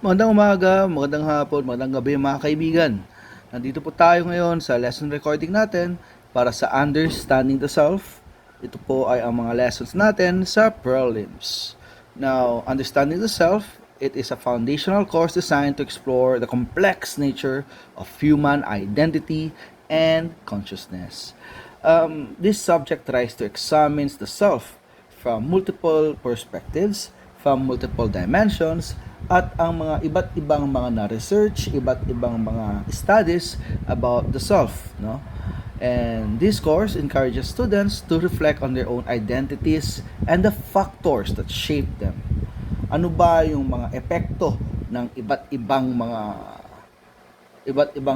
Magandang umaga, magandang hapon, magandang gabi mga kaibigan. Nandito po tayo ngayon sa lesson recording natin para sa Understanding the Self. Ito po ay ang mga lessons natin sa Prelims. Now, Understanding the Self, it is a foundational course designed to explore the complex nature of human identity and consciousness. This subject tries to examine the self from multiple perspectives, from multiple dimensions, at ang mga iba't ibang mga na-research, iba't ibang mga studies about the self, no? And this course encourages students to reflect on their own identities and the factors that shape them. Ano ba yung mga epekto ng iba't ibang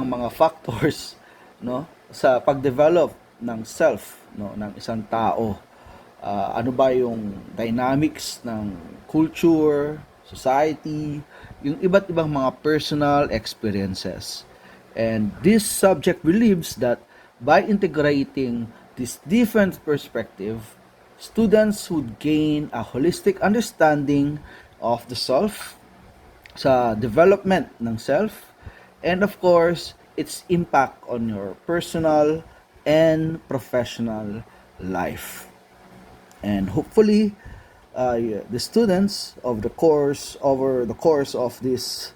mga factors, no, sa pagdevelop ng self, no, ng isang tao? Ano ba yung dynamics ng culture, society, yung iba't ibang mga personal experiences. And this subject believes that by integrating this different perspective, students would gain a holistic understanding of the self, sa development ng self, and of course, its impact on your personal and professional life. And hopefully, the students of the course, over the course of this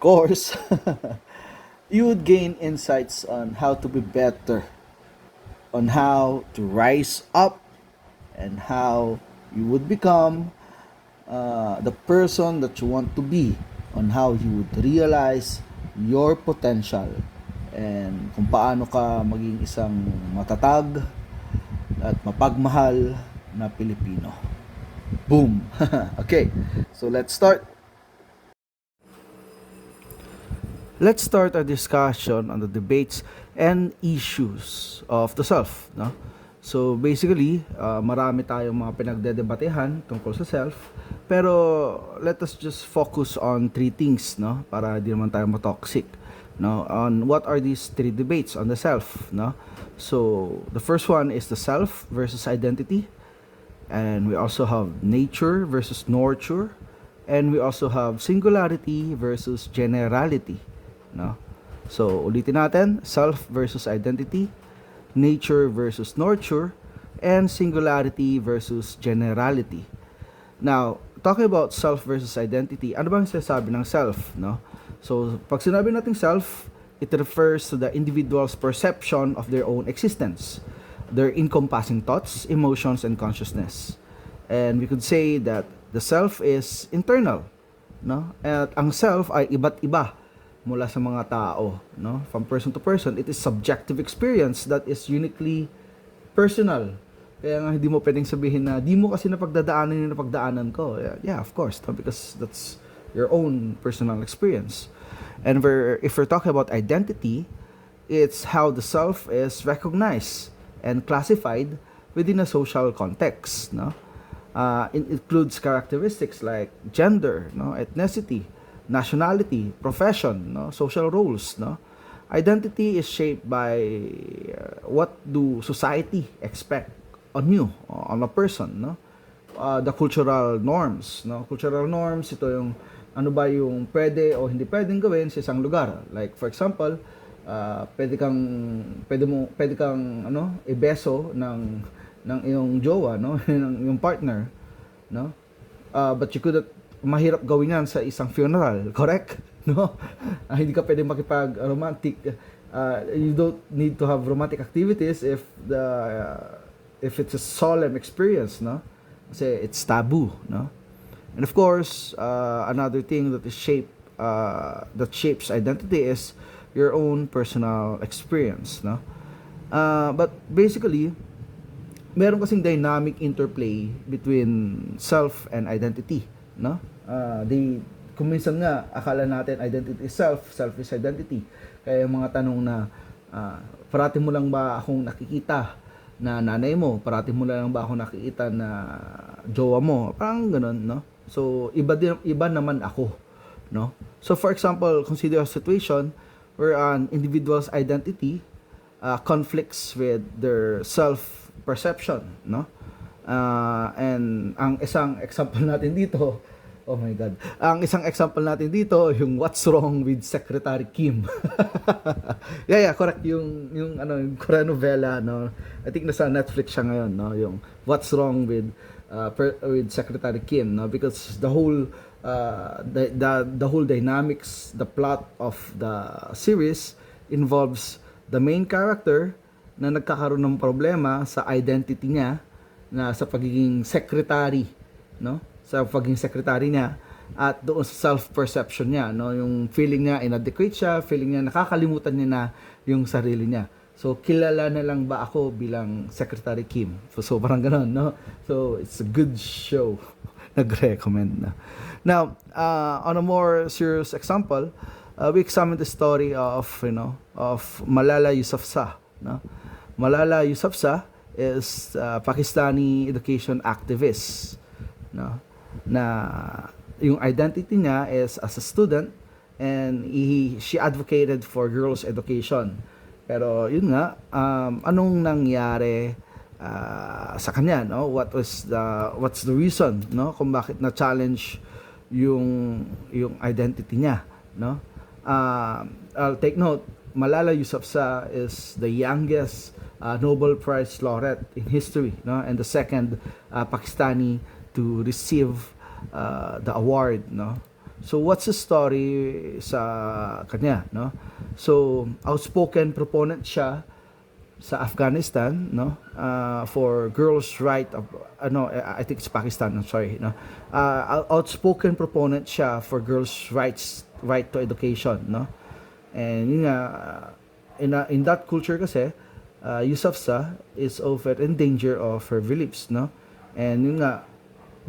course, you would gain insights on how to be better, on how to rise up, and how you would become the person that you want to be, on how you would realize your potential, and kung paano ka maging isang matatag at mapagmahal na Pilipino. Boom! Okay, so let's start. Let's start our discussion on the debates and issues of the self, no? So basically, marami tayong mga pinagdedebatehan tungkol sa self, pero let us just focus on three things, no? Para di naman tayo ma-toxic, no? On what are these three debates on the self, no? So the first one is the self versus identity. And we also have nature versus nurture, and we also have singularity versus generality, no? So ulitin natin, self versus identity, nature versus nurture, and singularity versus generality. Now, talking about self versus identity, ano bang sinasabi ng self, no? So pag sinabi nating self, it refers to the individual's perception of their own existence, their encompassing thoughts, emotions, and consciousness. And we could say that the self is internal, no? At ang self ay iba't iba mula sa mga tao, no? From person to person, it is subjective experience that is uniquely personal. Kaya nga hindi mo pwedeng sabihin na di mo kasi napagdadaanan yung napagdaanan ko. Yeah, of course, no? Because that's your own personal experience. And if we're talking about identity, it's how the self is recognized and classified within a social context, no? It includes characteristics like gender, no, ethnicity, nationality, profession, no, social roles, no. Identity is shaped by what do society expect on you, on a person, no. The cultural norms, no. Cultural norms, ito yung ano ba yung pwede o hindi pwedeng gawin sa isang lugar. Like for example, pwede kang ibeso ng iyong jowa, no, ng iyong partner, no, but you couldn't, mahirap gawin yan sa isang funeral, correct? No, hindi ka pwedeng makipag romantic, you don't need to have romantic activities if it's a solemn experience, no, kasi it's taboo, no. And of course, another thing that shapes identity is your own personal experience, no? But basically, meron kasing dynamic interplay between self and identity, no? Kung minsan nga akala natin identity is self, self is identity. Kaya yung mga tanong na parati mo lang ba akong nakikita na nanay mo, parati mo lang ba akong nakikita na jowa mo, parang ganoon, no? So iba naman ako, no? So for example, consider a situation where an individual's identity conflicts with their self-perception, no? And ang isang example natin dito Oh my God. Ang isang example natin dito, yung What's Wrong with Secretary Kim. Yeah, correct. Yung Korean novela, no? I think nasa Netflix siya ngayon, no? Yung What's Wrong with Secretary Kim, no? Because the whole dynamics, the plot of the series involves the main character na nagkakaroon ng problema sa identity niya na sa pagiging secretary, no? Sa pagiging secretary niya at doon sa self-perception niya, no? Yung feeling niya inadequate siya, feeling niya nakakalimutan niya na yung sarili niya. So, kilala na lang ba ako bilang Secretary Kim? So parang gano'n, no? So, it's a good show. Nag-recommend na. Now, on a more serious example, we examine the story of Malala Yousafzai, no? Malala Yousafzai is a Pakistani education activist, no? Na yung identity niya is as a student, and she advocated for girls' education. Pero yun nga, anong nangyari sa kanya, no? What's the reason, no? Kung bakit na challenge yung identity niya, no? I'll take note, Malala Yousafzai is the youngest Nobel Prize laureate in history, no? And the second Pakistani to receive the award, no? So what's the story sa kanya, no? So outspoken proponent siya sa Afghanistan, no? For girls' right of I think it's Pakistan, I'm sorry, no? Outspoken proponent siya for girls' right to education, no? And yun nga, in that culture kasi, Yousafzai is often in danger of her beliefs, no? And yun nga,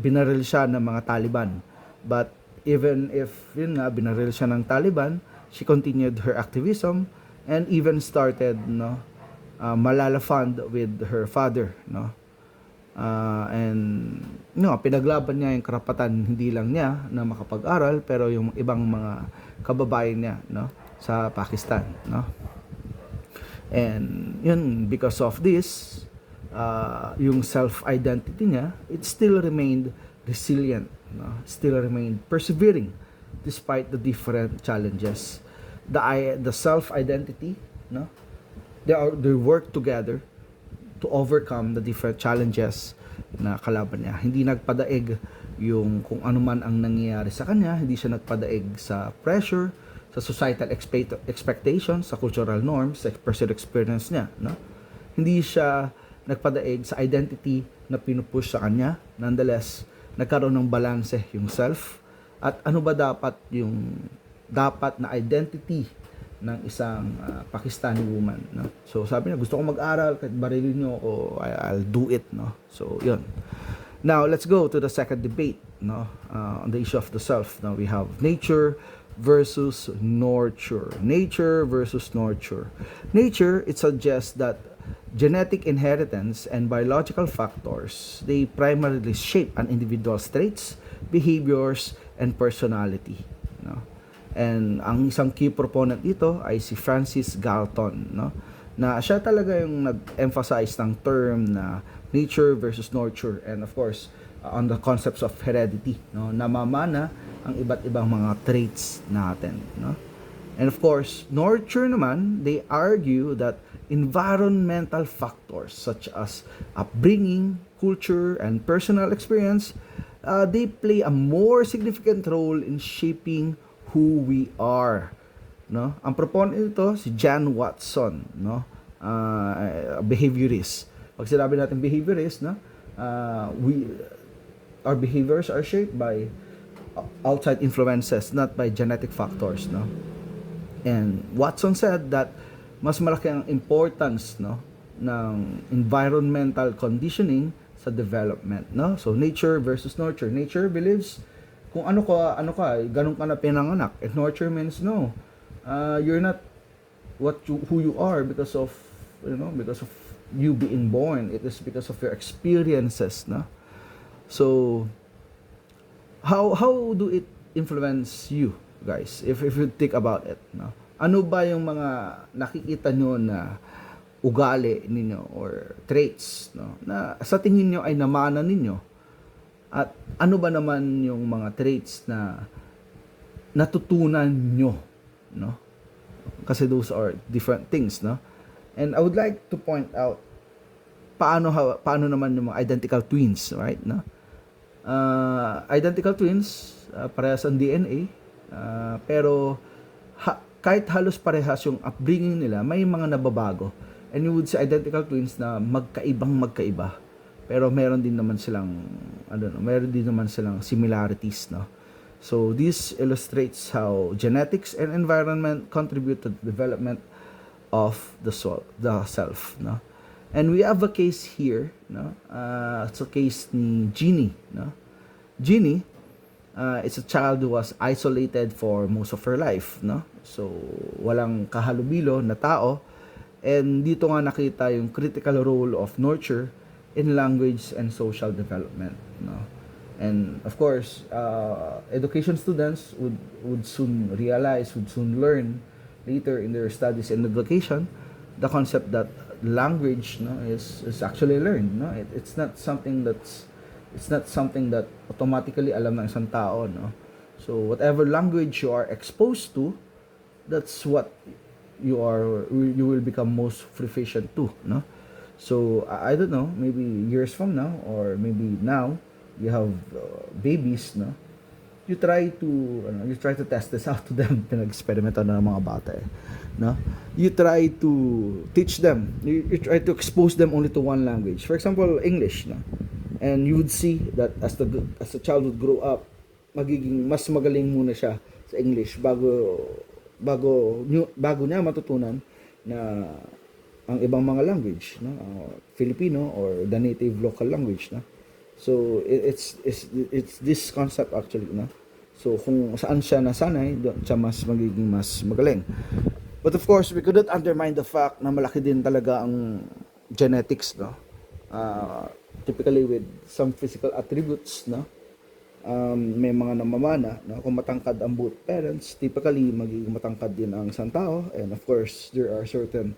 binaril siya ng mga Taliban. But even if yun nga, binaril siya ng Taliban, she continued her activism and even started, no, Malala Fund with her father, no? And pinaglaban niya yung karapatan hindi lang niya na makapag-aral, pero yung ibang mga kababayan niya, no, sa Pakistan, no? And yun, because of this, yung self-identity niya, it still remained resilient, no? Still remained persevering despite the different challenges. The self-identity, no? They work together to overcome the different challenges na kalaban niya. Hindi nagpadaig yung kung ano man ang nangyayari sa kanya, hindi siya nagpadaig sa pressure, sa societal expectations, sa cultural norms, sa personal experience niya, no? Hindi siya nagpadaig sa identity na pinupush sa kanya. Nonetheless, nagkaroon ng balance yung self at ano ba dapat yung dapat na identity ng isang Pakistani woman, no? So sabi niya, gusto ko mag-aral kahit barilin niyo ako, I'll do it, no? So yun. Now let's go to the second debate, no? On the issue of the self. Now we have nature versus nurture. Nature versus nurture. Nature, it suggests that genetic inheritance and biological factors, they primarily shape an individual's traits, behaviors, and personality, no? And ang isang key proponent dito ay si Francis Galton, no? Na siya talaga yung nag-emphasize ng term na nature versus nurture, and of course on the concepts of heredity, no? Namamana ang iba't ibang mga traits natin, no? And of course, nurture naman, they argue that environmental factors such as upbringing, culture, and personal experience, they play a more significant role in shaping who we are, no? Ang proponent nito si John Watson, no? Behaviorist. Pag sinabi natin behaviorist, no? Our behaviors are shaped by outside influences, not by genetic factors, no? And Watson said that mas malaki ang importance, no, ng environmental conditioning sa development, no? So nature versus nurture. Nature believes kung ano ka, ganun ka na pinanganak. And nurture means no, you're not who you are because of you being born. It is because of your experiences, no? So how do it influence you, guys, if you think about it, no? Ano ba yung mga nakikita nyo na ugali ninyo or traits, no, na sa tingin nyo ay namana ninyo At ano ba naman yung mga traits na natutunan nyo, no? Kasi those are different things, no? And I would like to point out paano naman yung mga identical twins, right? No? Identical twins, parehas ang DNA, pero kahit halos parehas yung upbringing nila, may mga nababago. And you would say identical twins na magkaiba. Pero meron din naman silang similarities, no? So this illustrates how genetics and environment contribute to the development of the self, no? And we have a case here, no? It's a case ni Jeannie, no? Jeannie, it's a child who was isolated for most of her life, no? So walang kahalubilo na tao, and dito nga nakita yung critical role of nurture in language and social development, no? And of course, education students would soon learn later in their studies and education the concept that language, no, is actually learned, no? It's not something that automatically alam ng isang tao, no? So whatever language you are exposed to, that's what you will become most proficient to, no? So I don't know, maybe years from now, or maybe now you have babies, no? You try to test this out to them. Pinag-experimento na ng mga bata, no? You try to teach them, you try to expose them only to one language, for example English, no? And you would see that as the child would grow up, magiging mas magaling muna siya sa English bago niya matutunan na ang ibang mga language, no? Filipino or the native local language, no? So it's this concept actually, no? So kung saan siya nasanay, doon siya mas magaling. But of course, we couldn't undermine the fact na malaki din talaga ang genetics, no? Typically with some physical attributes, no? May mga namamana, no? Kung matangkad ang both parents, typically magiging matangkad din ang isang tao, and of course there are certain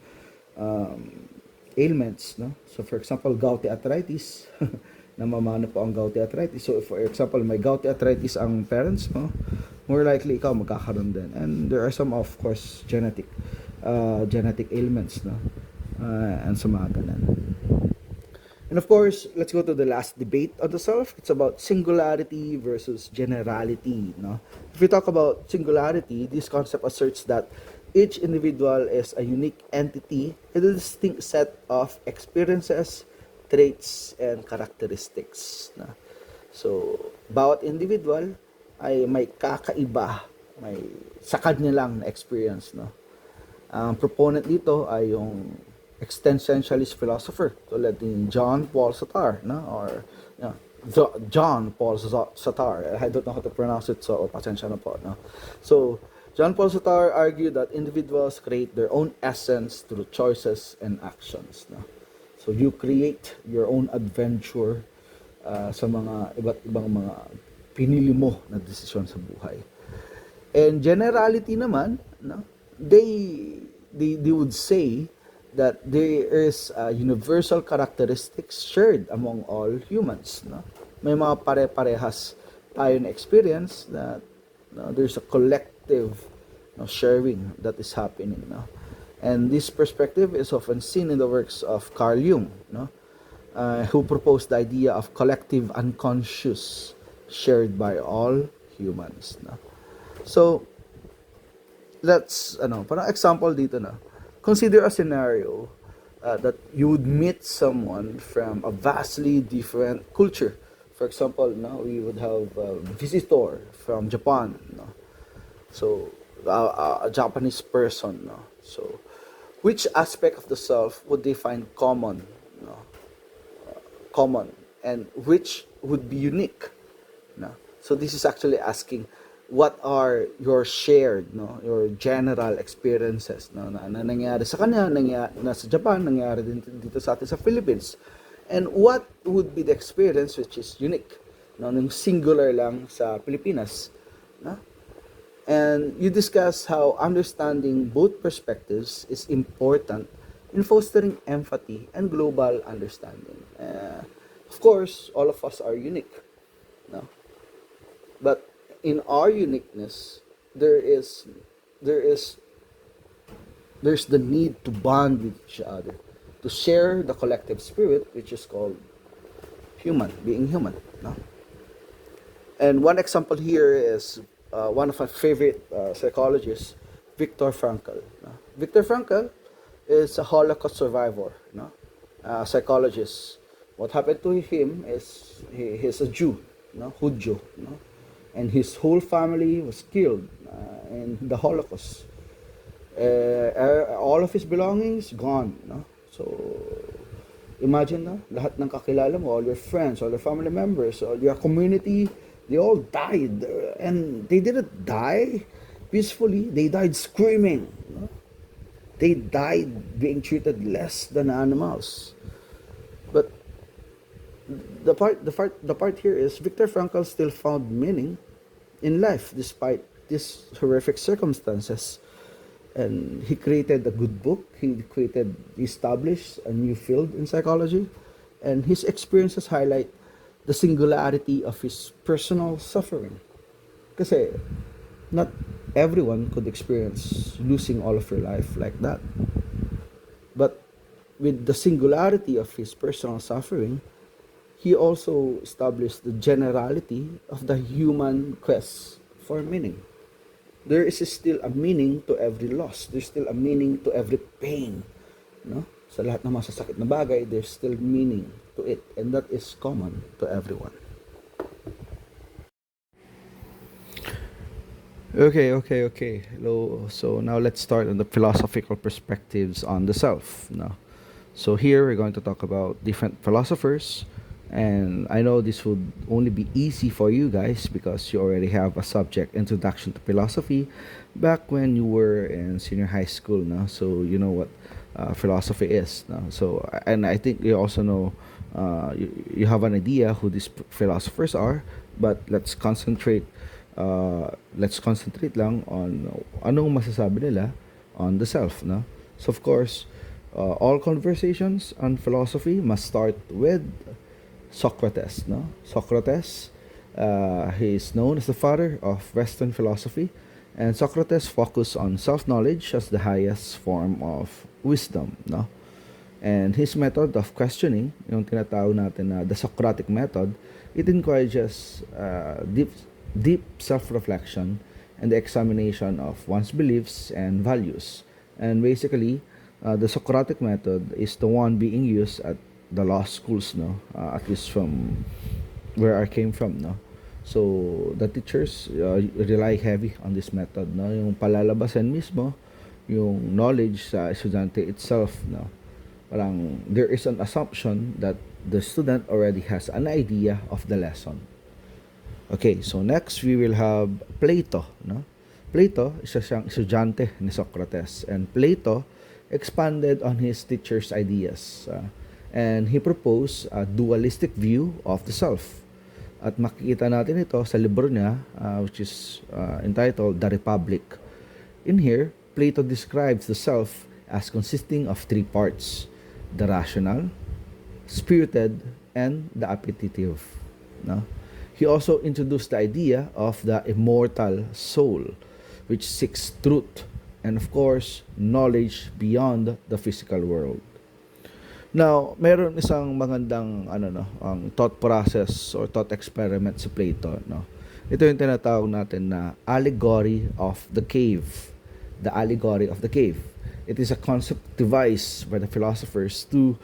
ailments, no? So for example, gouty arthritis, namamana po ang gouty arthritis. So if for example may gouty arthritis ang parents mo, more likely ikaw magkakaroon din. And there are some of course genetic ailments, no? And sa mga ganun. And of course, let's go to the last debate on the self. It's about singularity versus generality, no? If we talk about singularity, this concept asserts that each individual is a unique entity with a distinct set of experiences, traits, and characteristics, no? So bawat individual ay may kakaiba, may sa kanya lang na experience, no? Ang proponent dito ay yung existentialist philosopher tulad ni John Paul Sartre, no? Or John Paul Sartre. I don't know how to pronounce it, so pasensya na po, no? So John Paul Sartre argued that individuals create their own essence through choices and actions, no? So you create your own adventure sa mga iba't ibang mga pinili mo na desisyon sa buhay. And generality naman, no? They would say that there is universal characteristics shared among all humans, no? May mga pare-parehas tayo na experience that, no, there's a collective, no, sharing that is happening, no? And this perspective is often seen in the works of Carl Hume, no? Who proposed the idea of collective unconscious shared by all humans, no? So let's parang example dito, na consider a scenario that you would meet someone from a vastly different culture. For example, no, we would have a visitor from Japan, no? So a Japanese person, no? So which aspect of the self would they find common, no? Common, and which would be unique, no? So this is actually asking, what are your shared, no, your general experiences, no, na nangyari sa kanya, nasa Japan, nangyari din dito sa atin sa Philippines, and what would be the experience which is unique, no, nung singular lang sa Pilipinas, no? And you discuss how understanding both perspectives is important in fostering empathy and global understanding. Of course, all of us are unique. no? But in our uniqueness, there is there is there's the need to bond with each other, to share the collective spirit, which is called being human, no? And one example here is one of my favorite psychologists, Viktor Frankl. No? Viktor Frankl is a Holocaust survivor, no? Psychologist. What happened to him is he's a Jew, no? Hudyo, no? And his whole family was killed in the Holocaust. All of his belongings gone, no? So imagine na, lahat ng kakilala mo, all your friends, all your family members, all your community, they all died. And they didn't die peacefully, they died screaming, no? They died being treated less than animals. But the part here is Viktor Frankl still found meaning in life despite these horrific circumstances. And he created a good book. He established a new field in psychology, and his experiences highlight the singularity of his personal suffering. Kasi not everyone could experience losing all of your life like that. But with the singularity of his personal suffering, he also established the generality of the human quest for meaning. There is still a meaning to every loss. There's still a meaning to every pain. No? Sa lahat ng masasakit na bagay, there's still meaning to it. And that is common to everyone. Okay. So now let's start on the philosophical perspectives on the self. No? So here we're going to talk about different philosophers. And I know this would only be easy for you guys because you already have a subject, Introduction to Philosophy, back when you were in senior high school. No? So you know what philosophy is. No? So, and I think you also know, you have an idea who these philosophers are, but let's concentrate lang on anong masasabi nila on the self. No? So of course, all conversations on philosophy must start with Socrates. No? Socrates, he is known as the father of Western philosophy, and Socrates focused on self-knowledge as the highest form of wisdom. No? And his method of questioning, yung tinatawag natin na the Socratic method, it encourages deep self-reflection and the examination of one's beliefs and values. And basically, the Socratic method is the one being used at the law schools, no? At least from where I came from, no? So the teachers rely heavy on this method, no? Yung palalabasan mismo yung knowledge sa estudyante itself, no? Parang there is an assumption that the student already has an idea of the lesson. Okay, so next we will have Plato, no? Plato, isa siyang estudyante ni Socrates, and Plato expanded on his teacher's ideas. And he proposed a dualistic view of the self. At makikita natin ito sa libro niya, which is entitled The Republic. In here, Plato describes the self as consisting of three parts: the rational, spirited, and the appetitive. No? He also introduced the idea of the immortal soul, which seeks truth and, of course, knowledge beyond the physical world. Now, meron isang magandang ang thought process or thought experiment sa Plato, no. Ito yung tinatawag natin na allegory of the cave. The allegory of the cave. It is a concept devised by the philosophers to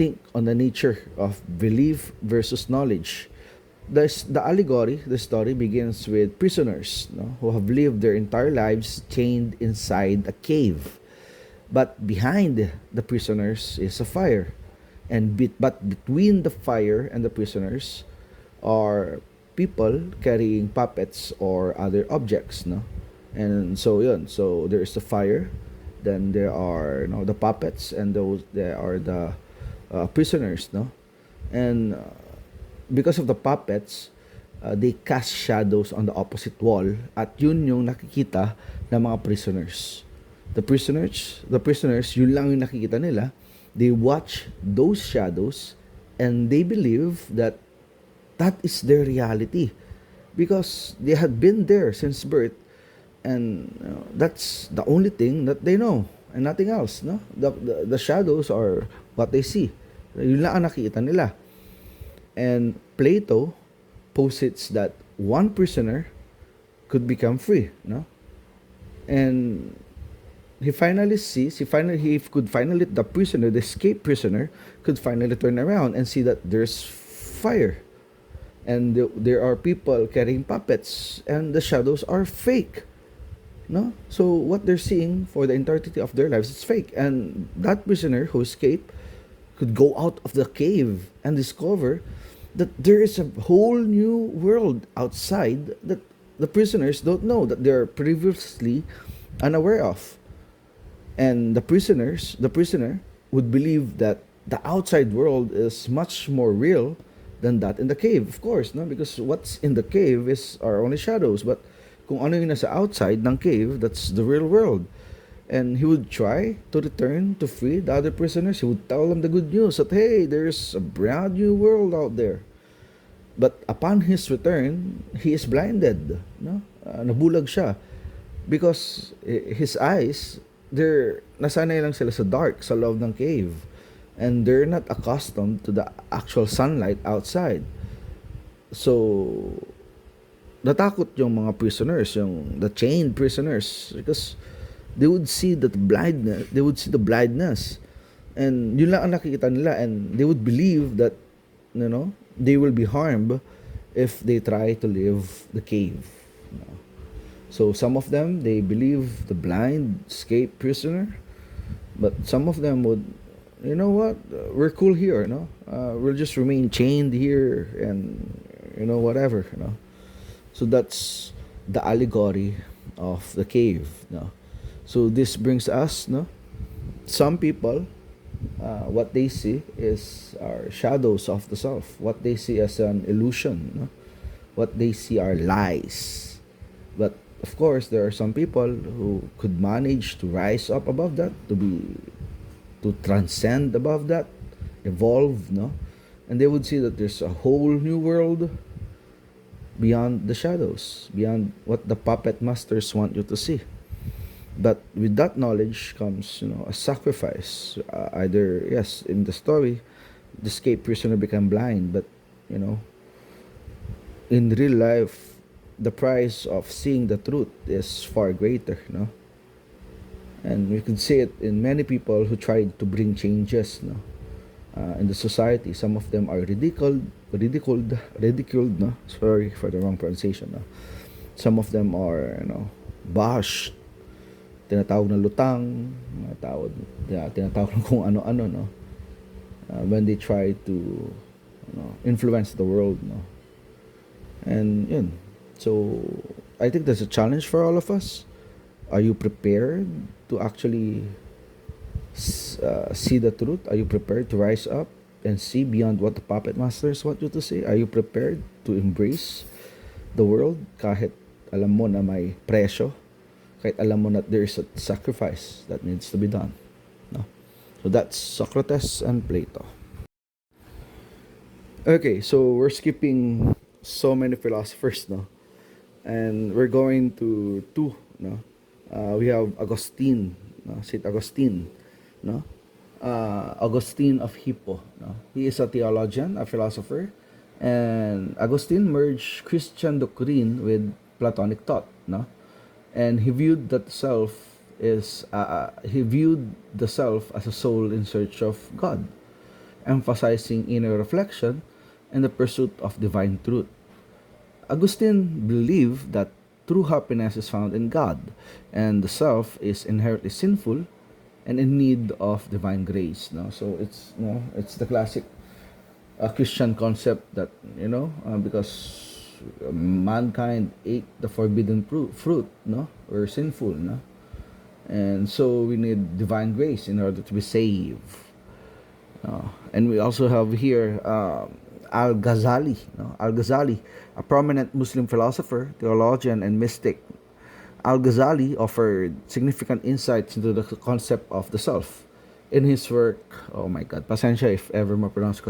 think on the nature of belief versus knowledge. The allegory, the story begins with prisoners, no, who have lived their entire lives chained inside a cave. But behind the prisoners is a fire. But between the fire and the prisoners are people carrying puppets or other objects, no? And so yun. So there is the fire, then there are the puppets, and there are the prisoners, no? And because of the puppets, they cast shadows on the opposite wall, at yun yung nakikita ng mga prisoners. The prisoners, yun lang yung nakikita nila. They watch those shadows and they believe that that is their reality, because they had been there since birth, and that's the only thing that they know and nothing else, no? The shadows are what they see. Yun lang ang nakita nila. And Plato posits that one prisoner could become free, no? And he could finally, the prisoner, the escaped prisoner, could finally turn around and see that there's fire, and there are people carrying puppets, and the shadows are fake, no? So what they're seeing for the entirety of their lives is fake, and that prisoner who escaped could go out of the cave and discover that there is a whole new world outside that the prisoners don't know, that they're previously unaware of. And the prisoner would believe that the outside world is much more real than that in the cave, of course, no? Because what's in the cave are only shadows, but kung ano yung nasa outside ng cave, that's the real world. And he would try to return to free the other prisoners. He would tell them the good news that, hey, there's a brand new world out there. But upon his return, he is blinded, no? Nabulag siya because his eyes, nasanay lang sila sa dark, sa loob ng cave, and they're not accustomed to the actual sunlight outside. So natakot yung mga prisoners, the chained prisoners, because they would see the blindness, and yun lang ang nakikita nila, and they would believe that, they will be harmed if they try to leave the cave. So some of them, they believe the blind escaped prisoner, but some of them would, what, we're cool here, we'll just remain chained here, and whatever, So that's the allegory of the cave, So this brings us, some people, what they see are shadows of the self. What they see as an illusion, what they see are lies. But of course, there are some people who could manage to rise up above that, to transcend above that, evolve, and they would see that there's a whole new world beyond the shadows, beyond what the puppet masters want you to see. But with that knowledge comes, a sacrifice. Either, yes, in the story, the escaped prisoner became blind, but, in real life, the price of seeing the truth is far greater, And we can see it in many people who tried to bring changes, in the society. Some of them are ridiculed, Sorry for the wrong pronunciation, Some of them are, bashed, tinatawag na lutang, tinatawag ng kung ano-ano, when they try to, influence the world, And yun. So I think there's a challenge for all of us. Are you prepared to actually see the truth? Are you prepared to rise up and see beyond what the puppet masters want you to see? Are you prepared to embrace the world kahit alam mo na may presyo? Kahit alam mo that there is a sacrifice that needs to be done, So that's Socrates and Plato. Okay, so we're skipping so many philosophers, and we're going to two, we have Augustine, Saint Augustine, Augustine of Hippo, He is a theologian, a philosopher, and Augustine merged Christian doctrine with Platonic thought, And he viewed the self as a soul in search of God, emphasizing inner reflection and the pursuit of divine truth. Augustine believed that true happiness is found in God, and the self is inherently sinful and in need of divine grace. So it's the classic Christian concept that because mankind ate the forbidden fruit, we're sinful, and so we need divine grace in order to be saved. And we also have here Al-Ghazali, Al-Ghazali, a prominent Muslim philosopher, theologian, and mystic. Al-Ghazali offered significant insights into the concept of the self. In his work, oh my god, pasensya if ever ma-mispronounce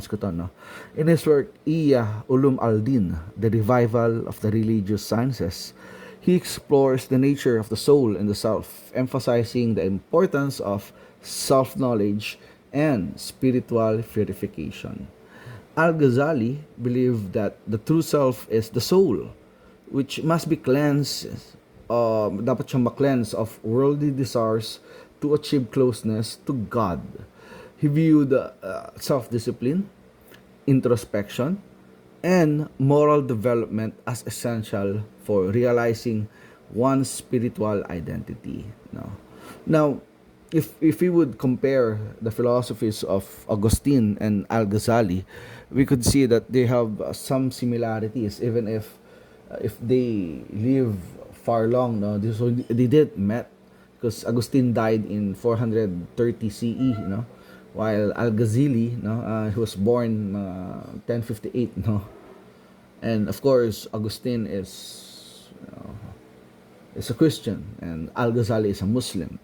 ko to, no? In his work, Iya Ulum al-Din, The Revival of the Religious Sciences, he explores the nature of the soul and the self, emphasizing the importance of self-knowledge and spiritual purification. Al-Ghazali believed that the true self is the soul, which must be cleansed, dapat siyang ma-cleanse of worldly desires to achieve closeness to God. He viewed self-discipline, introspection, and moral development as essential for realizing one's spiritual identity. Now, if we would compare the philosophies of Augustine and Al-Ghazali, we could see that they have some similarities, even if they live far long. No, so they did met because Augustine died in 430 CE. While Al-Ghazali, he was born 1058. And of course, Augustine is a Christian, and Al-Ghazali is a Muslim.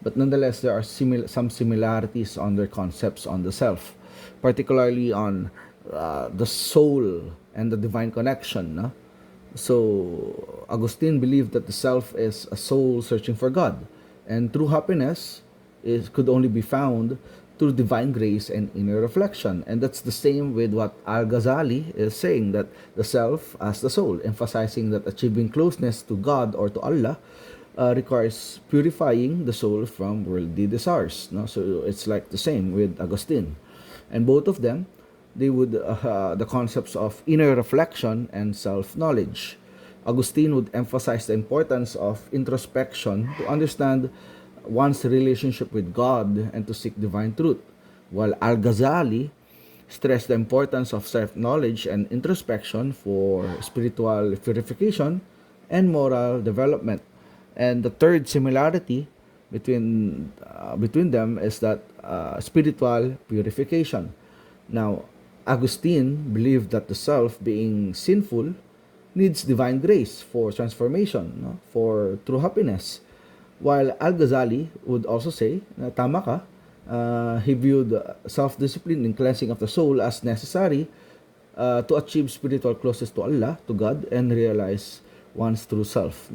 But nonetheless, there are some similarities on their concepts on the self, particularly on the soul and the divine connection. So Augustine believed that the self is a soul searching for God, and true happiness could only be found through divine grace and inner reflection. And that's the same with what Al-Ghazali is saying, that the self as the soul, emphasizing that achieving closeness to God or to Allah requires purifying the soul from worldly desires. So it's like the same with Augustine. And both of them, they would the concepts of inner reflection and self-knowledge. Augustine would emphasize the importance of introspection to understand one's relationship with God and to seek divine truth, while Al-Ghazali stressed the importance of self-knowledge and introspection for spiritual purification and moral development. And the third similarity between them is that spiritual purification. Now, Augustine believed that the self, being sinful, needs divine grace for transformation, for true happiness. While Al-Ghazali would also say, na tama ka, he viewed self-discipline and cleansing of the soul as necessary to achieve spiritual closeness to Allah, to God, and realize one's true self.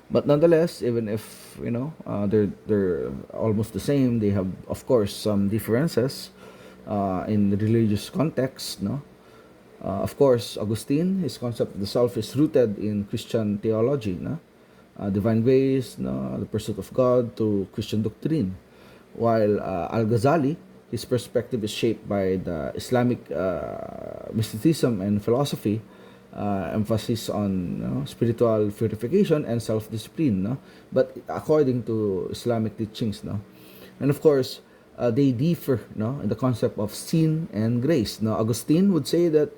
But nonetheless, even if they're almost the same, they have, of course, some differences in the religious context. Of course, Augustine, his concept of the self is rooted in Christian theology. Divine grace, the pursuit of God to Christian doctrine. While Al-Ghazali, his perspective is shaped by the Islamic mysticism and philosophy, emphasis on spiritual purification and self-discipline, but according to Islamic teachings. And of course, they differ in the concept of sin and grace. Augustine would say that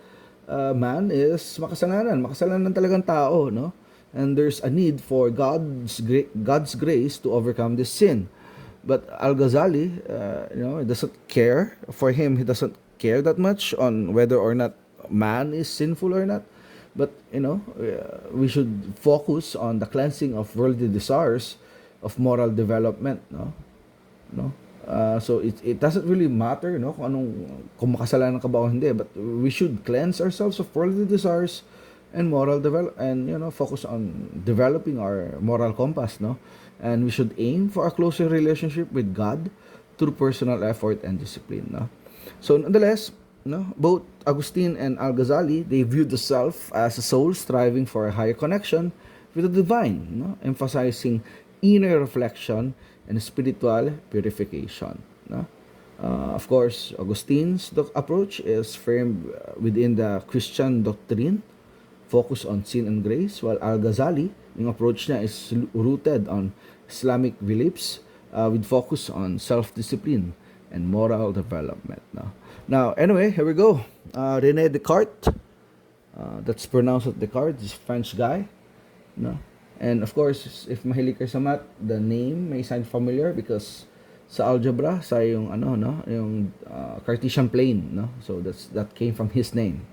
man is makasalanan talagang tao, and there's a need for God's grace to overcome this sin. But Al-Ghazali, doesn't care. For him, he doesn't care that much on whether or not man is sinful or not. But we should focus on the cleansing of worldly desires, of moral development. So it doesn't really matter kung makasalanan ka ba o hindi, but we should cleanse ourselves of worldly desires and moral and focus on developing our moral compass, and we should aim for a closer relationship with God through personal effort and discipline. So nonetheless, both Augustine and Al-Ghazali, they viewed the self as a soul striving for a higher connection with the divine, emphasizing inner reflection and spiritual purification. Of course, Augustine's approach is framed within the Christian doctrine, focus on sin and grace, while Al-Ghazali, yung approach niya is rooted on Islamic beliefs with focus on self-discipline and moral development. Now, anyway, here we go. Rene Descartes, that's pronounced Descartes, this French guy. And of course, if mahilig kayo sa math, the name may sound familiar because sa algebra, sa yung yung Cartesian plane, so that came from his name.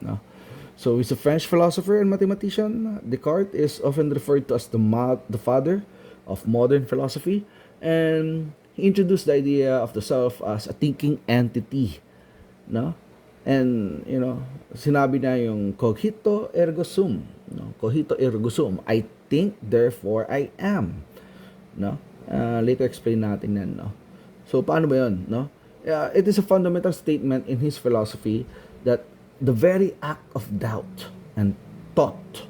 So he's a French philosopher and mathematician. Descartes is often referred to as the father of modern philosophy, and he introduced the idea of the self as a thinking entity, no? And, sinabi na yung cogito ergo sum, no? Cogito ergo sum, I think, therefore I am, no? Later explain natin yan, no? So, paano ba yun, no? It is a fundamental statement in his philosophy that the very act of doubt and thought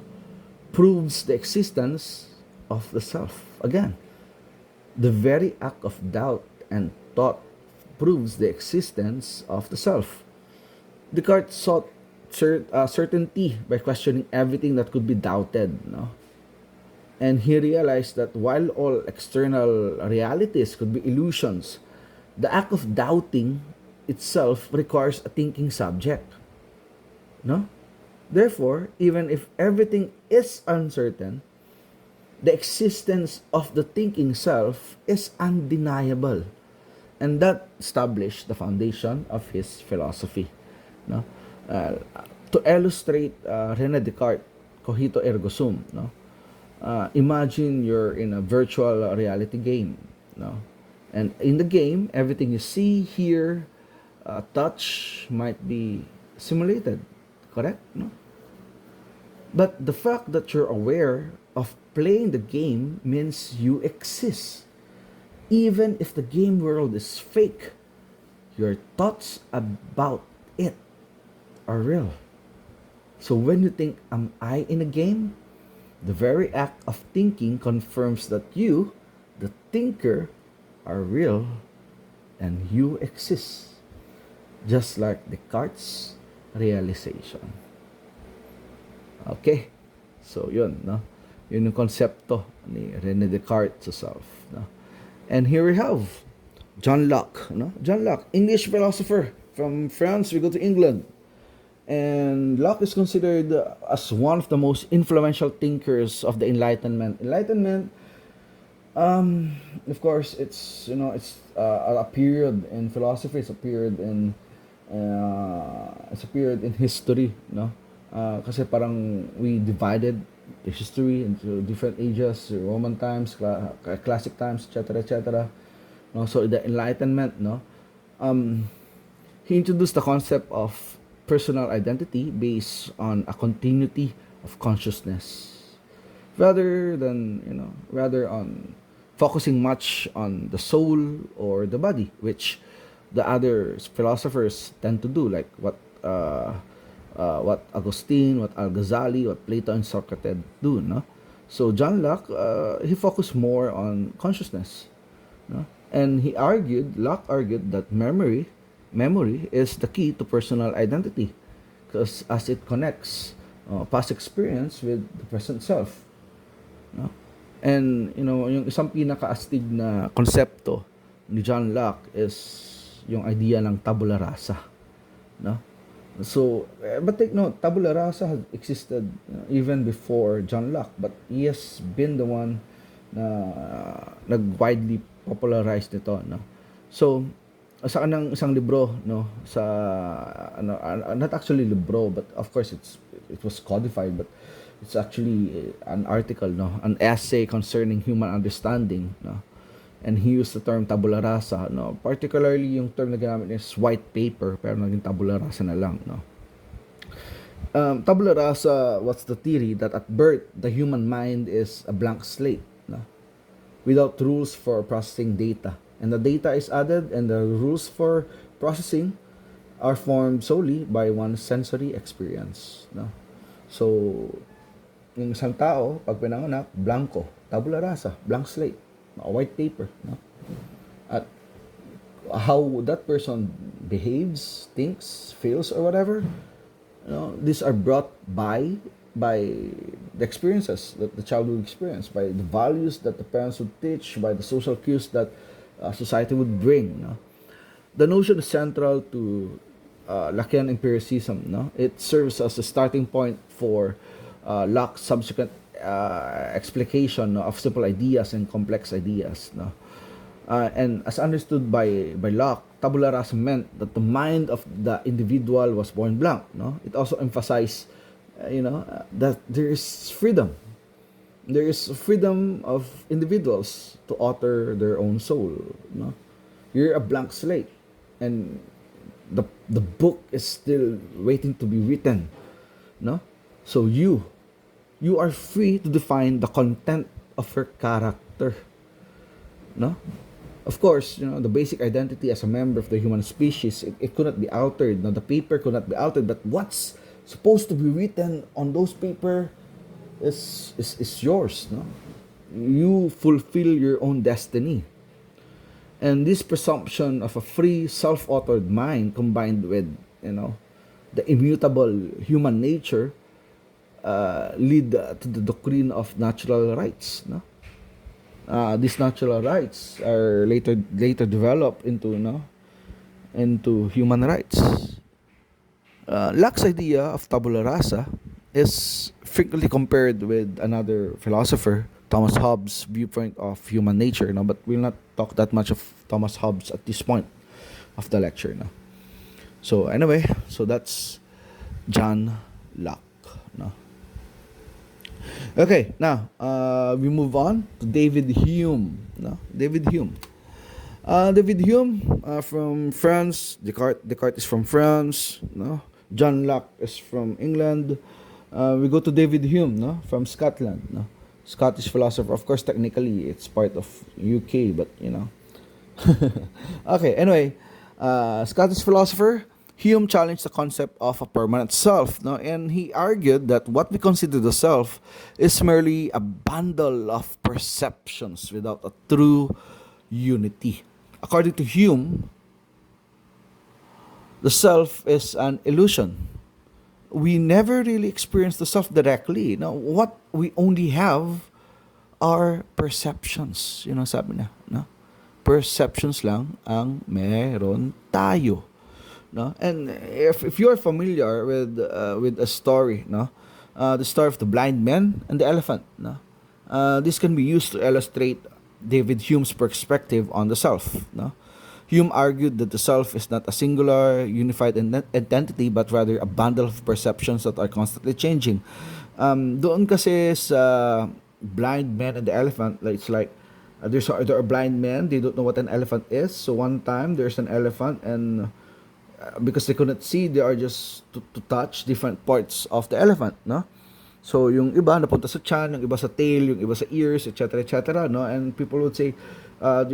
proves the existence of the self. Again, the very act of doubt and thought proves the existence of the self. Descartes sought certainty by questioning everything that could be doubted, no? And he realized that while all external realities could be illusions, the act of doubting itself requires a thinking subject, no? Therefore, even if everything is uncertain, the existence of the thinking self is undeniable. And that established the foundation of his philosophy, no? To illustrate Rene Descartes, cogito ergo sum, no? Imagine you're in a virtual reality game, no? And in the game, everything you see, hear, touch might be simulated, correct? No? But the fact that you're aware of playing the game means you exist. Even if the game world is fake, your thoughts about it are real. So when you think, am I in a game? The very act of thinking confirms that you, the thinker, are real and you exist. Just like Descartes' realization. Okay. So yun, no? Yun yung konsepto ni Rene Descartes sa self, no? And here we have John Locke, no? John Locke, English philosopher. From France, we go to England. And Locke is considered as one of the most influential thinkers of the Enlightenment. Enlightenment, of course, it's a period in philosophy. It's a period in history, no? Kasi parang we divided the history into different ages, Roman times, classic times, etc., etc. No, so the Enlightenment, no, he introduced the concept of personal identity based on a continuity of consciousness, rather on focusing much on the soul or the body, which the other philosophers tend to do, like what Augustine, what Al-Ghazali, what Plato and Socrates do, no? So John Locke, he focused more on consciousness, no? And Locke argued that memory is the key to personal identity, because as it connects past experience with the present self, no? And yung isang pinakaastig na konsepto ni John Locke is yung idea ng tabula rasa, no? So, but take note, tabula rasa has existed even before John Locke, but he has been the one na nag-widely popularized nito, no? So, sa kanang isang libro, no, sa not actually libro, but of course it was codified, but it's actually an article, no, an essay concerning human understanding, no. And he used the term tabula rasa, no. Particularly yung term na ginamit is white paper, pero naging tabula rasa na lang, no. Tabula rasa, what's the theory? That at birth, the human mind is a blank slate, no, without rules for processing data. And the data is added, and the rules for processing are formed solely by one's sensory experience, no. So, yung isang tao, pag pinanganak, blanco, tabula rasa, blank slate, white paper, no? At how that person behaves, thinks, feels, or whatever, these are brought by the experiences that the child will experience, by the values that the parents would teach, by the social cues that society would bring, no? The notion is central to Lockean empiricism, no? It serves as a starting point for Locke's subsequent explication of simple ideas and complex ideas, no? And as understood by Locke, tabula rasa meant that the mind of the individual was born blank, no? It also emphasized, that there is freedom, There is freedom of individuals to author their own soul. No, you're a blank slate, and the book is still waiting to be written. No, so you are free to define the content of your character. No, of course, the basic identity as a member of the human species, it could not be altered. No, the paper could not be altered, but what's supposed to be written on those paper is yours. No, you fulfill your own destiny. And this presumption of a free, self-authored mind combined with, the immutable human nature lead to the doctrine of natural rights. No, these natural rights are later developed into human rights. Locke's idea of tabula rasa is frequently compared with another philosopher, Thomas Hobbes' viewpoint of human nature. No, but we'll not talk that much of Thomas Hobbes at this point of the lecture. No. So anyway, so that's John Locke. No. Okay, now we move on to David Hume. No, David Hume. David Hume from France. Descartes is from France. No, John Locke is from England. We go to David Hume. No, from Scotland. No, Scottish philosopher. Of course, technically it's part of UK, but Okay. Anyway, Scottish philosopher. Hume challenged the concept of a permanent self, no? And he argued that what we consider the self is merely a bundle of perceptions without a true unity. According to Hume, the self is an illusion. We never really experience the self directly. Now, what we only have are perceptions. Sabi niya, no? Perceptions lang ang meron tayo. No? And if you're familiar with a story, no, the story of the blind man and the elephant, no, this can be used to illustrate David Hume's perspective on the self. No, Hume argued that the self is not a singular, unified entity, but rather a bundle of perceptions that are constantly changing. Doon kasi sa blind man and the elephant, it's like there are blind men, they don't know what an elephant is. So one time there's an elephant, and because they couldn't see, they are just to touch different parts of the elephant, no? So yung iba napunta sa chan, yung iba sa tail, yung iba sa ears, etc., etc., no? And people would say,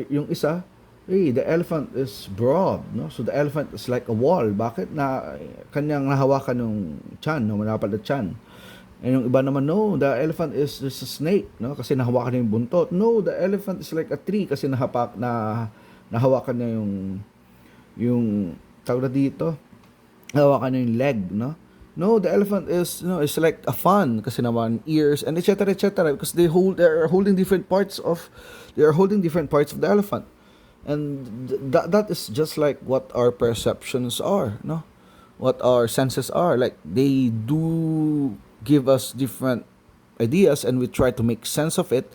yung isa, hey, the elephant is broad, no? So the elephant is like a wall. Bakit? Na kanyang nahawakan yung chan, no? Malapad na chan. And yung iba naman, no, the elephant is just a snake, no? Kasi nahawakan niya yung buntot. No, the elephant is like a tree kasi nahawakan niya yung tawag na dito, hawakan niya yung leg, no? No, the elephant is, it's like a fan kasi naman ears and etc., etc., because they are holding different parts of the elephant. And that is just like what our perceptions are, no? What our senses are. Like, they do give us different ideas and we try to make sense of it,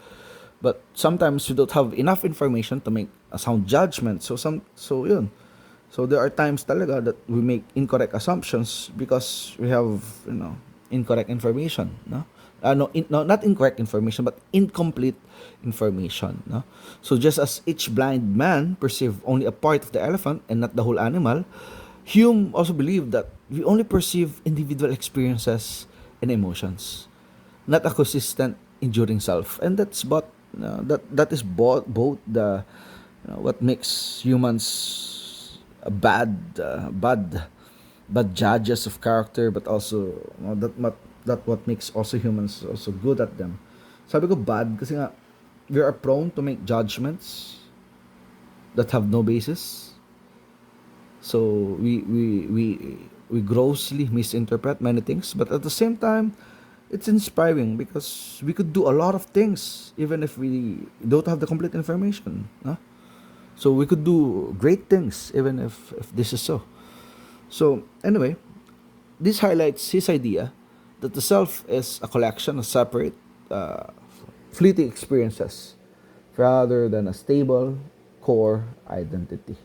but sometimes we don't have enough information to make a sound judgment. So yun. So there are times talaga that we make incorrect assumptions because we have, incorrect information, no? Not incorrect information, but incomplete information, no? So just as each blind man perceive only a part of the elephant and not the whole animal, Hume also believed that we only perceive individual experiences and emotions, not a consistent, enduring self. And that's that is both the what makes humans bad judges of character, but also that what makes also humans also good at them. Sabi ko bad kasi nga we are prone to make judgments that have no basis. So we grossly misinterpret many things, but at the same time it's inspiring because we could do a lot of things even if we don't have the complete information, no? So we could do great things even if this is so. So anyway, this highlights his idea that the self is a collection of separate, fleeting experiences rather than a stable core identity.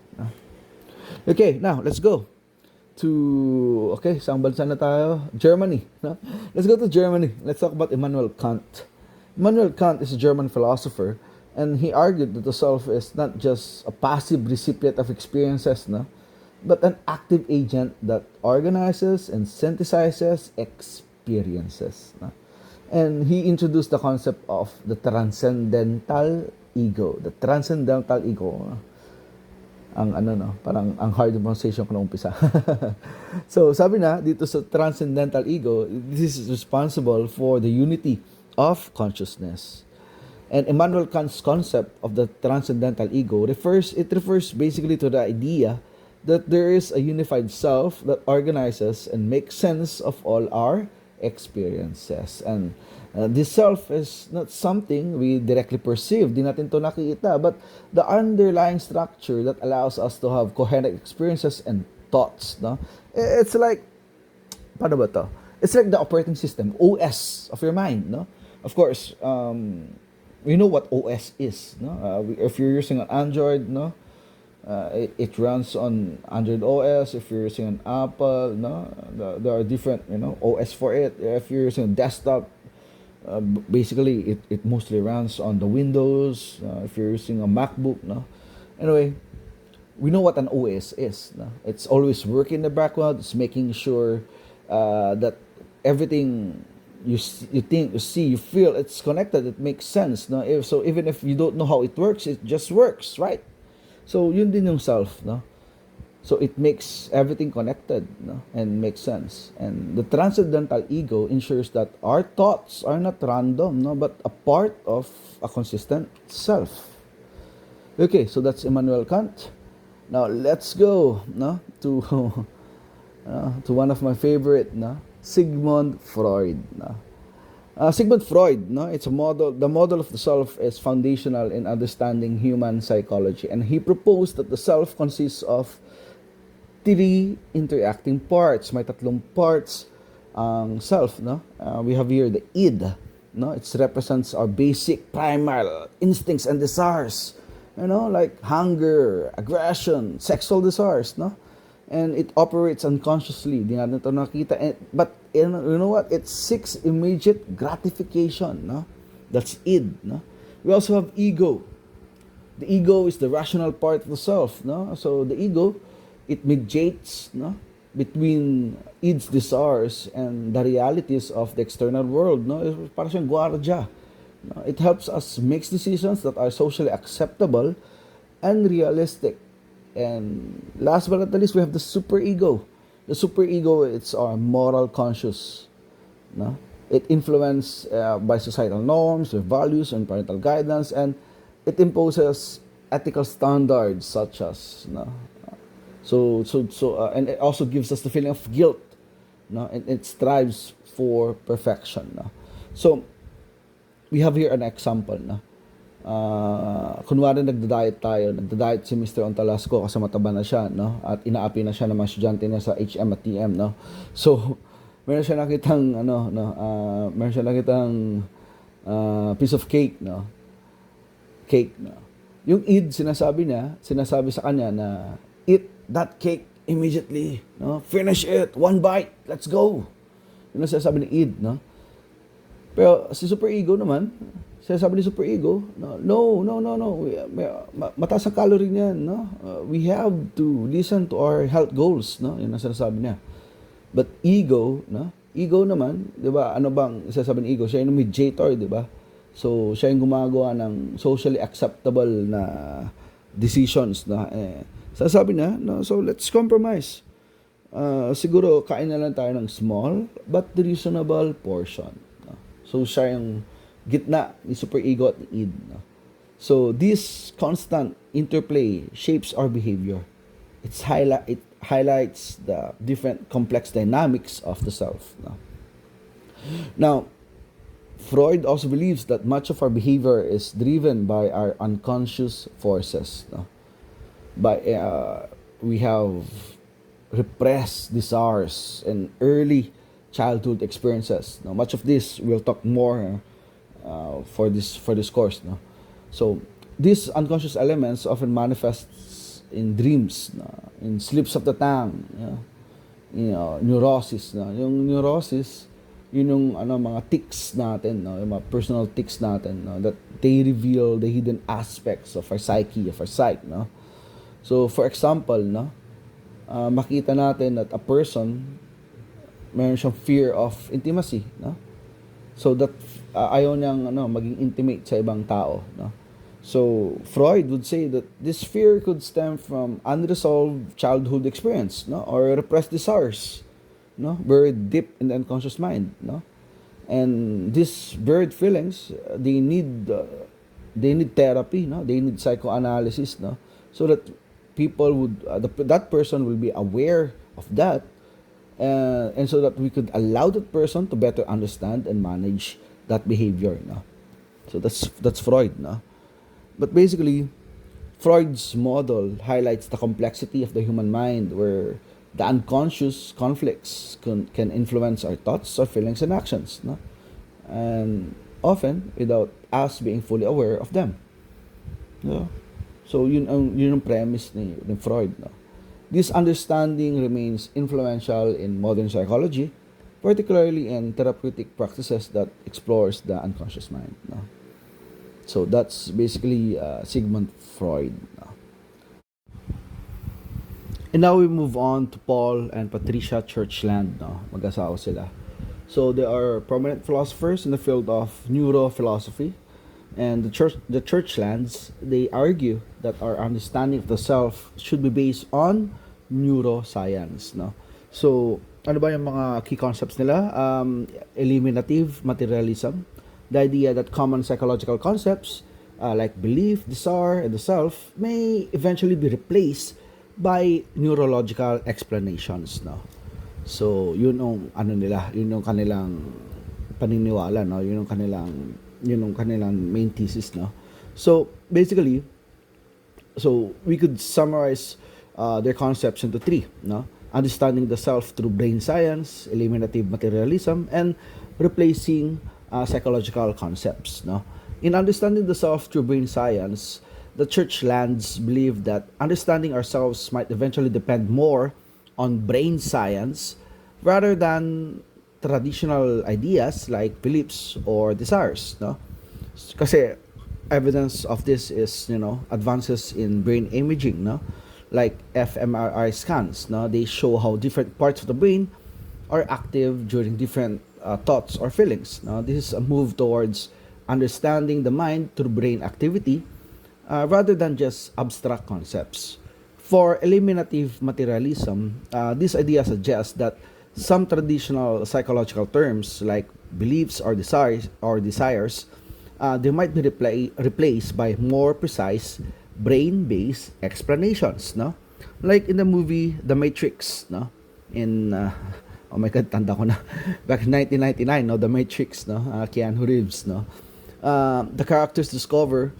Okay, now let's go to, saan bansa na tayo? Germany. No? Let's go to Germany. Let's talk about Immanuel Kant. Immanuel Kant is a German philosopher, and he argued that the self is not just a passive recipient of experiences, no, but an active agent that organizes and synthesizes experiences. No? And he introduced the concept of the transcendental ego. The transcendental ego. Ang ano no, parang ang hard pronunciation ko nung umpisa. So, sabi na dito sa transcendental ego, this is responsible for the unity of consciousness. And Immanuel Kant's concept of the transcendental ego refers basically to the idea that there is a unified self that organizes and makes sense of all our experiences. And this self is not something we directly perceive, di natin to nakikita, but the underlying structure that allows us to have coherent experiences and thoughts. No? It's like, paano ba to? It's like the operating system, OS of your mind. No? Of course, we know what OS is. No? If you're using an Android, no, it runs on Android OS. If you're using an Apple, no, there are different, OS for it. If you're using a desktop, basically it mostly runs on the Windows. If you're using a MacBook, no. Anyway, we know what an OS is. No? It's always working in the background. It's making sure that everything you think, you see, you feel, it's connected. It makes sense. No? So even if you don't know how it works, it just works, right? So yun din yung self, no? So it makes everything connected, no? And makes sense. And the transcendental ego ensures that our thoughts are not random, no, but a part of a consistent self. Okay, so that's Immanuel Kant. Now let's go, no, to one of my favorite, no, Sigmund Freud. No? Sigmund Freud, no, it's a model. The model of the self is foundational in understanding human psychology, and he proposed that the self consists of three interacting parts. May tatlong parts ang self, no. We have here the id, no. It represents our basic primal instincts and desires, like hunger, aggression, sexual desires, no. And it operates unconsciously. Di natin ito nakita. But you know what? It seeks immediate gratification. No? That's id. No? We also have ego. The ego is the rational part of the self. No? So the ego, it mediates, no, between id's desires and the realities of the external world. No? Parang siyang gwardiya. No? It helps us make decisions that are socially acceptable and realistic. And last but not least, we have the superego. The superego, it's our moral conscious. No? It influenced by societal norms, values, and parental guidance, and it imposes ethical standards such as, no? And it also gives us the feeling of guilt, no? And it strives for perfection. No? So we have here an example, no? Kunwari nagda-diet si Mr. Ontalasco kasi mataba na siya, no? At inaapi na siya ng mga estudyante niya sa HM at TM, no? So, meron siya nakitang piece of cake, no? Cake, no? Yung id, sinasabi sa kanya na eat that cake immediately, no? Finish it, one bite, let's go. Yun ang sinasabi ni id, no? Pero si superego naman, sinasabi ni superego, no. Mataas ang calorie niyan, no? We have to listen to our health goals, no? Yun ang sinasabi niya. But ego, no? Ego naman, 'di ba? Ano bang sinasabi ni ego? Siya yung mediator, 'di ba? So, siya yung gumagawa ng socially acceptable na decisions, na sasabi niya, no? So, let's compromise. Siguro kain na lang tayo ng small but reasonable portion. No? So, siya yung gitna ni superego at ni id. No? So, this constant interplay shapes our behavior. It highlights the different complex dynamics of the self. No? Now, Freud also believes that much of our behavior is driven by our unconscious forces. No? We have repressed desires and early childhood experiences. Now, much of this we'll talk more for this course, no? So these unconscious elements often manifests in dreams, no? In slips of the tongue, neurosis, no? Yung neurosis, Yun yung mga tics natin, no? Yung mga personal tics natin, no? That they reveal the hidden aspects of our psyche, of our psyche, no? So for example, no, makita natin that a person meron siyang fear of intimacy, no? So that ayaw niyang maging intimate sa ibang tao, no? So Freud would say that this fear could stem from unresolved childhood experience, no, or repressed desires, no, buried deep in the unconscious mind, no. And these buried feelings, they need therapy, no, they need psychoanalysis, no, so that people would that person will be aware of that, and so that we could allow that person to better understand and manage that behavior, no. So that's Freud, no. But basically, Freud's model highlights the complexity of the human mind, where the unconscious conflicts can influence our thoughts, our feelings, and actions, no? And often without us being fully aware of them. No? So yun ang premise ni Freud, no? This understanding remains influential in modern psychology, particularly in therapeutic practices that explores the unconscious mind, no? So that's basically Sigmund Freud. And now we move on to Paul and Patricia Churchland. No? Mag-asawa sila. So they are prominent philosophers in the field of neurophilosophy. And the Churchlands, they argue that our understanding of the self should be based on neuroscience. No? So ano ba yung mga key concepts nila? Eliminative materialism, the idea that common psychological concepts like belief, desire, and the self may eventually be replaced by neurological explanations, no. So yun yung yun yung kanilang paniniwala, no. Yun yung kanilang main thesis, no. So basically, so we could summarize their concepts into three, no. Understanding the self through brain science, eliminative materialism, and replacing psychological concepts, no. In understanding the self through brain science, the Churchlands believe that understanding ourselves might eventually depend more on brain science rather than traditional ideas like beliefs or desires, no. Kasi evidence of this is, advances in brain imaging, no, like fMRI scans, no. They show how different parts of the brain are active during different thoughts or feelings, no. This is a move towards understanding the mind through brain activity rather than just abstract concepts. For eliminative materialism, this idea suggests that some traditional psychological terms like beliefs or desires, they might be replaced by more precise brain-based explanations, no? Like in the movie The Matrix, no? In oh my God, tanda ko na. Back in 1999, no, The Matrix, no, Keanu Reeves, no. The characters discover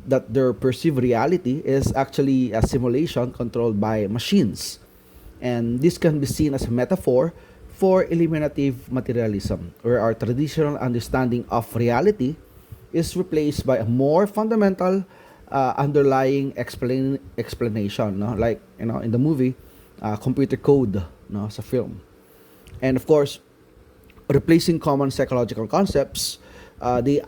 that their perceived reality is actually a simulation controlled by machines. And this can be seen as a metaphor for eliminative materialism, where our traditional understanding of reality is replaced by a more fundamental underlying explanation, no? Like, in the movie, computer code, no, sa film. And of course, replacing common psychological concepts, the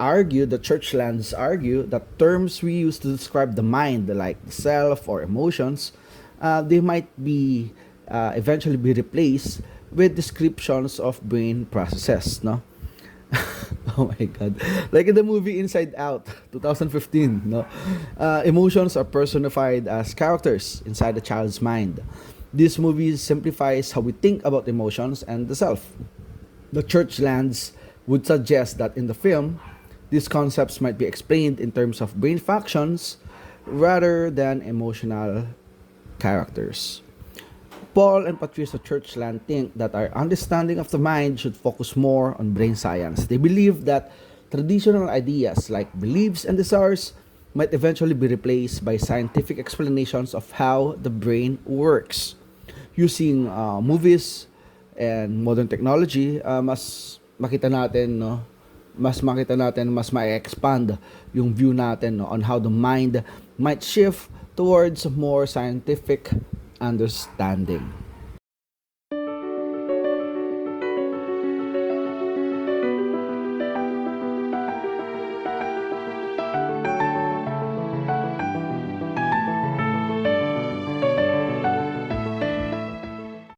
Churchlands argue that terms we use to describe the mind, like the self or emotions, they might be eventually be replaced with descriptions of brain processes, no? Oh my God. Like in the movie Inside Out, 2015, no? Emotions are personified as characters inside a child's mind. This movie simplifies how we think about emotions and the self. The Churchlands would suggest that in the film, these concepts might be explained in terms of brain functions rather than emotional characters. Paul and Patricia Churchland think that our understanding of the mind should focus more on brain science. They believe that traditional ideas like beliefs and desires might eventually be replaced by scientific explanations of how the brain works. Using movies and modern technology, mas makita natin, mas ma-expand yung view natin, on how the mind might shift towards more scientific understanding.